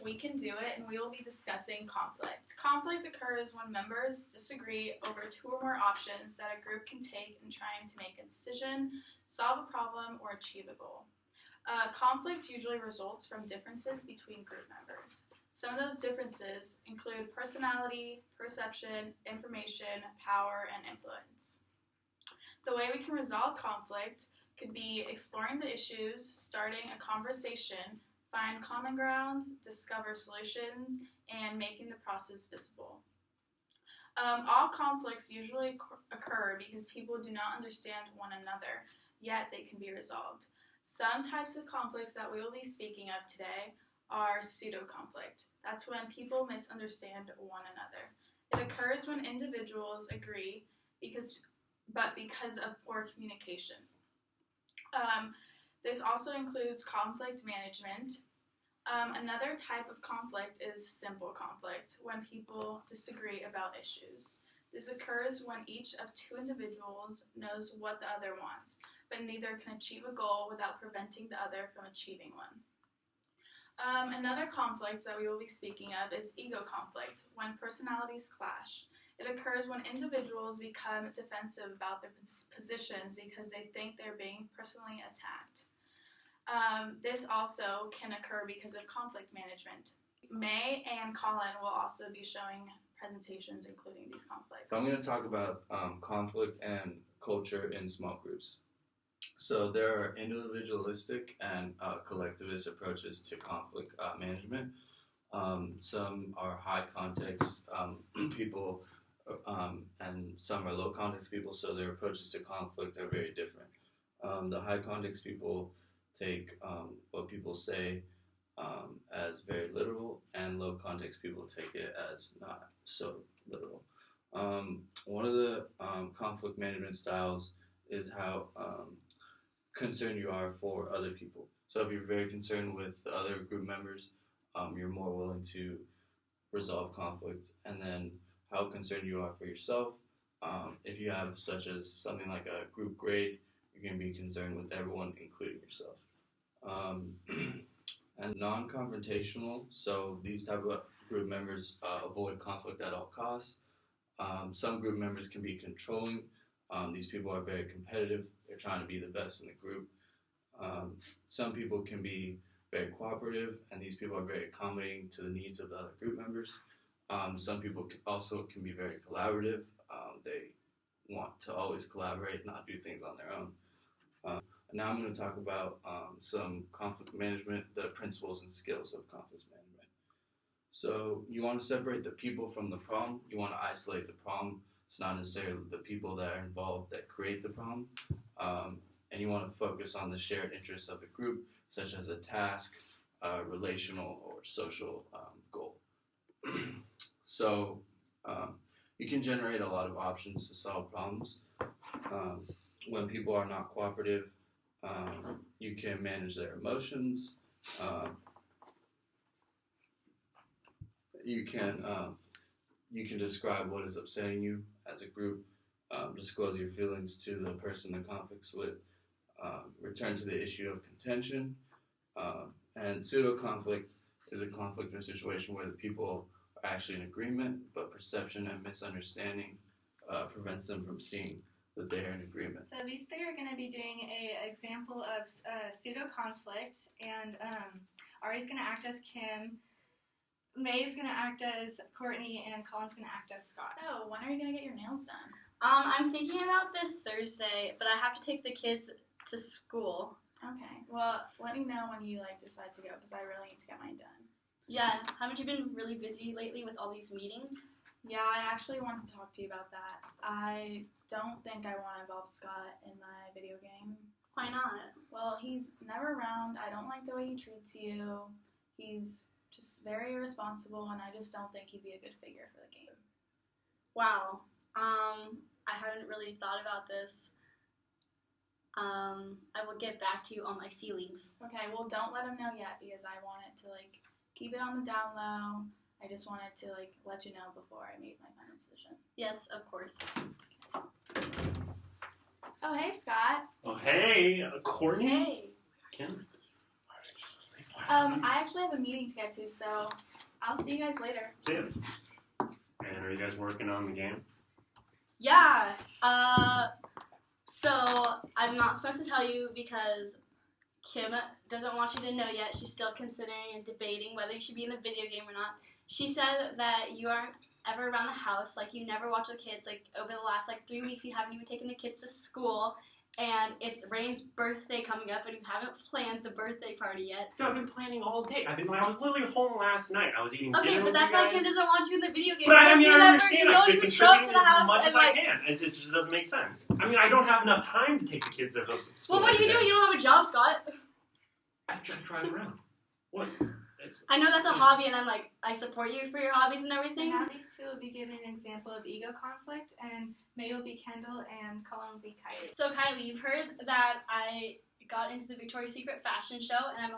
We Can Do It, and we will be discussing conflict. Conflict occurs when members disagree over two or more options that a group can take in trying to make a decision, solve a problem, or achieve a goal. Conflict usually results from differences between group members. Some of those differences include personality, perception, information, power, and influence. The way we can resolve conflict could be exploring the issues, starting a conversation, find common grounds, discover solutions, and making the process visible. All conflicts usually occur because people do not understand one another, yet they can be resolved. Some types of conflicts that we will be speaking of today are pseudo-conflict. That's when people misunderstand one another. It occurs when individuals agree because of poor communication. This also includes conflict management. Another type of conflict is simple conflict, when people disagree about issues. This occurs when each of two individuals knows what the other wants, but neither can achieve a goal without preventing the other from achieving one. Another conflict that we will be speaking of is ego conflict, when personalities clash. It occurs when individuals become defensive about their positions because they think they're being personally attacked. This also can occur because of conflict management. May and Colin will also be showing presentations including these conflicts. So I'm going to talk about conflict and culture in small groups. So there are individualistic and collectivist approaches to conflict management. Some are high context people and some are low context people, so their approaches to conflict are very different. The high context people take what people say as very literal, and low context people take it as not so literal. One of the conflict management styles is how concerned you are for other people. So if you're very concerned with the other group members, you're more willing to resolve conflict. And then how concerned you are for yourself. If you have such as something like a group grade, you're going to be concerned with everyone, including yourself. And non-confrontational, so these type of group members avoid conflict at all costs. Some group members can be controlling. These people are very competitive. They're trying to be the best in the group. Some people can be very cooperative, and these people are very accommodating to the needs of the other group members. Some people also can be very collaborative. They want to always collaborate, not do things on their own. Now I'm going to talk about some conflict management, the principles and skills of conflict management. So you want to separate the people from the problem. You want to isolate the problem. It's not necessarily the people that are involved that create the problem. And you want to focus on the shared interests of the group, such as a task, relational, or social goal. So you can generate a lot of options to solve problems. When people are not cooperative, you can manage their emotions. You can describe what is upsetting you as a group. Disclose your feelings to the person in conflicts with. Return to the issue of contention. And pseudo-conflict is a conflict or situation where the people are actually in agreement, but perception and misunderstanding prevents them from seeing that they're in agreement. So these three are going to be doing an example of pseudo-conflict, and Ari's going to act as Kim, May's going to act as Courtney, and Colin's going to act as Scott. So, when are you going to get your nails done? I'm thinking about this Thursday, but I have to take the kids to school. Okay, well, let me know when you decide to go, because I really need to get mine done. Yeah, haven't you been really busy lately with all these meetings? Yeah, I actually wanted to talk to you about that. I don't think I want to involve Scott in my video game. Why not? Well, he's never around. I don't like the way he treats you. He's just very irresponsible, and I just don't think he'd be a good figure for the game. Wow. I haven't really thought about this. I will get back to you on my feelings. Okay, well, don't let him know yet, because I want it to, keep it on the down low. I just wanted to, let you know before I made my final decision. Yes, of course. Oh, hey, Scott. Oh, hey, Courtney. Hey. Kim. I actually have a meeting to get to, so I'll see you guys later. See ya. And are you guys working on the game? Yeah. So I'm not supposed to tell you because Kim doesn't want you to know yet. She's still considering and debating whether you should be in the video game or not. She said that you aren't ever around the house, like you never watch the kids. Like over the last 3 weeks, you haven't even taken the kids to school, and it's Rain's birthday coming up, and you haven't planned the birthday party yet. I've been planning all day. I was literally home last night. I was eating Okay, dinner but with that's you why guys. Kim doesn't want you in the video game. But I because mean, you I never, understand. you I've don't been even show up contributing to the as house much and as I can. It just doesn't make sense. I mean, I don't have enough time to take the kids to school. Well, what are you every day. doing? You don't have a job, Scott. I try to drive around. What? I know that's a hobby, and I support you for your hobbies and So everything. now these two will be giving an example of ego conflict, and May will be Kendall, and Colin will be Kylie. So Kylie, you've heard that I got into the Victoria's Secret fashion show, and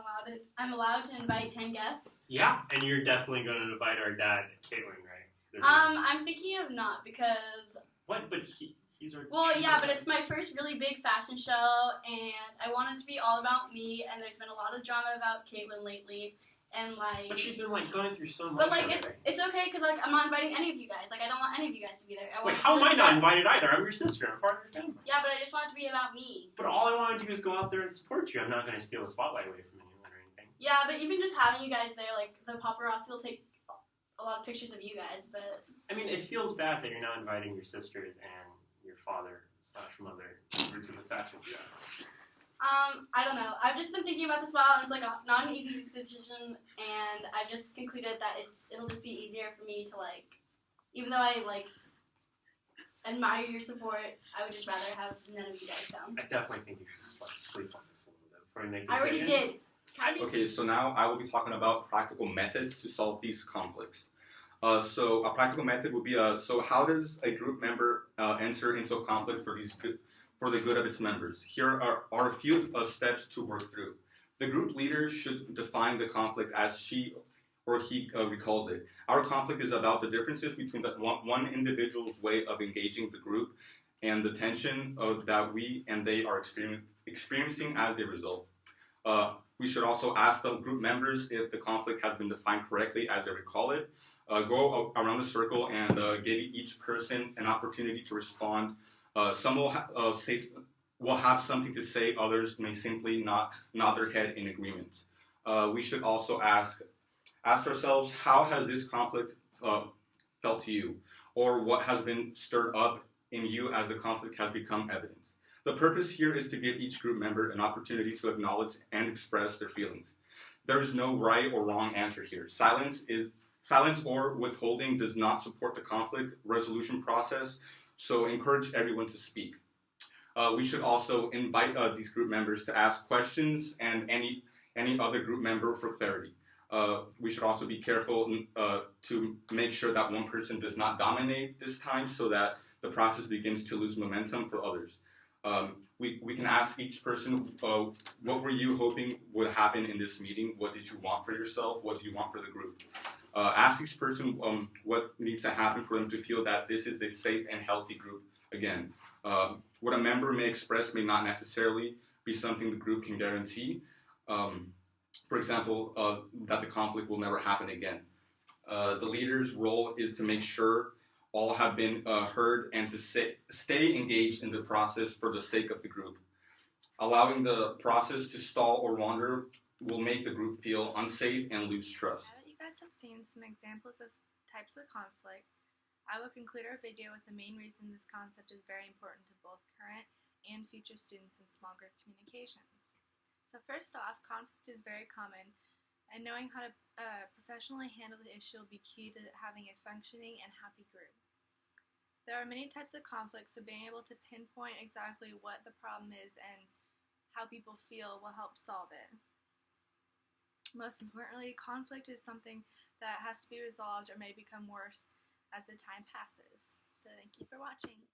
I'm allowed to invite 10 guests. Yeah, and you're definitely going to invite our dad, Caitlin, right? I'm thinking of not because What? But he's our. yeah, but it's my first really big fashion show, and I want it to be all about me. And there's been a lot of drama about Caitlin lately, and But she's been going through so much. But it's okay because I'm not inviting any of you guys. I don't want any of you guys to be there. I want Wait, you how to am I not step- invited either? I'm your sister. I'm part of your family. Yeah, but I just want it to be about me. But all I want to do is go out there and support you. I'm not going to steal the spotlight away from anyone or anything. Yeah, but even just having you guys there, the paparazzi will take a lot of pictures of you guys. But I mean, it feels bad that you're not inviting your sisters and your father/mother over to the fashion show. I don't know. I've just been thinking about this while, and it's not an easy decision. And I've just concluded that it'll just be easier for me to even though I admire your support, I would just rather have none of you guys come. I definitely think you should just sleep on this a little bit before you make a I already decision. did. Kylie? Okay, so now I will be talking about practical methods to solve these conflicts. So a practical method would be, so how does a group member enter into a conflict for the good of its members? Here are a few steps to work through. The group leader should define the conflict as she or he recalls it. Our conflict is about the differences between one individual's way of engaging the group and the tension that we and they are experiencing as a result. We should also ask the group members if the conflict has been defined correctly as they recall it. Go around the circle and give each person an opportunity to respond. Some will have something to say, others may simply nod their head in agreement. We should also ask ourselves, how has this conflict felt to you? Or what has been stirred up in you as the conflict has become evident? The purpose here is to give each group member an opportunity to acknowledge and express their feelings. There is no right or wrong answer here. Silence or withholding does not support the conflict resolution process, so encourage everyone to speak. We should also invite these group members to ask questions and any other group member for clarity. We should also be careful to make sure that one person does not dominate this time so that the process begins to lose momentum for others. We can ask each person, what were you hoping would happen in this meeting? What did you want for yourself? What do you want for the group? Ask each person what needs to happen for them to feel that this is a safe and healthy group again. What a member may express may not necessarily be something the group can guarantee. For example, that the conflict will never happen again. The leader's role is to make sure all have been heard and to stay engaged in the process for the sake of the group. Allowing the process to stall or wander will make the group feel unsafe and lose trust. Now that you guys have seen some examples of types of conflict, I will conclude our video with the main reason this concept is very important to both current and future students in small group communications. So first off, conflict is very common, and knowing how to professionally handle the issue will be key to having a functioning and happy group. There are many types of conflict, so being able to pinpoint exactly what the problem is and how people feel will help solve it. Most importantly, conflict is something that has to be resolved or may become worse as the time passes. So thank you for watching.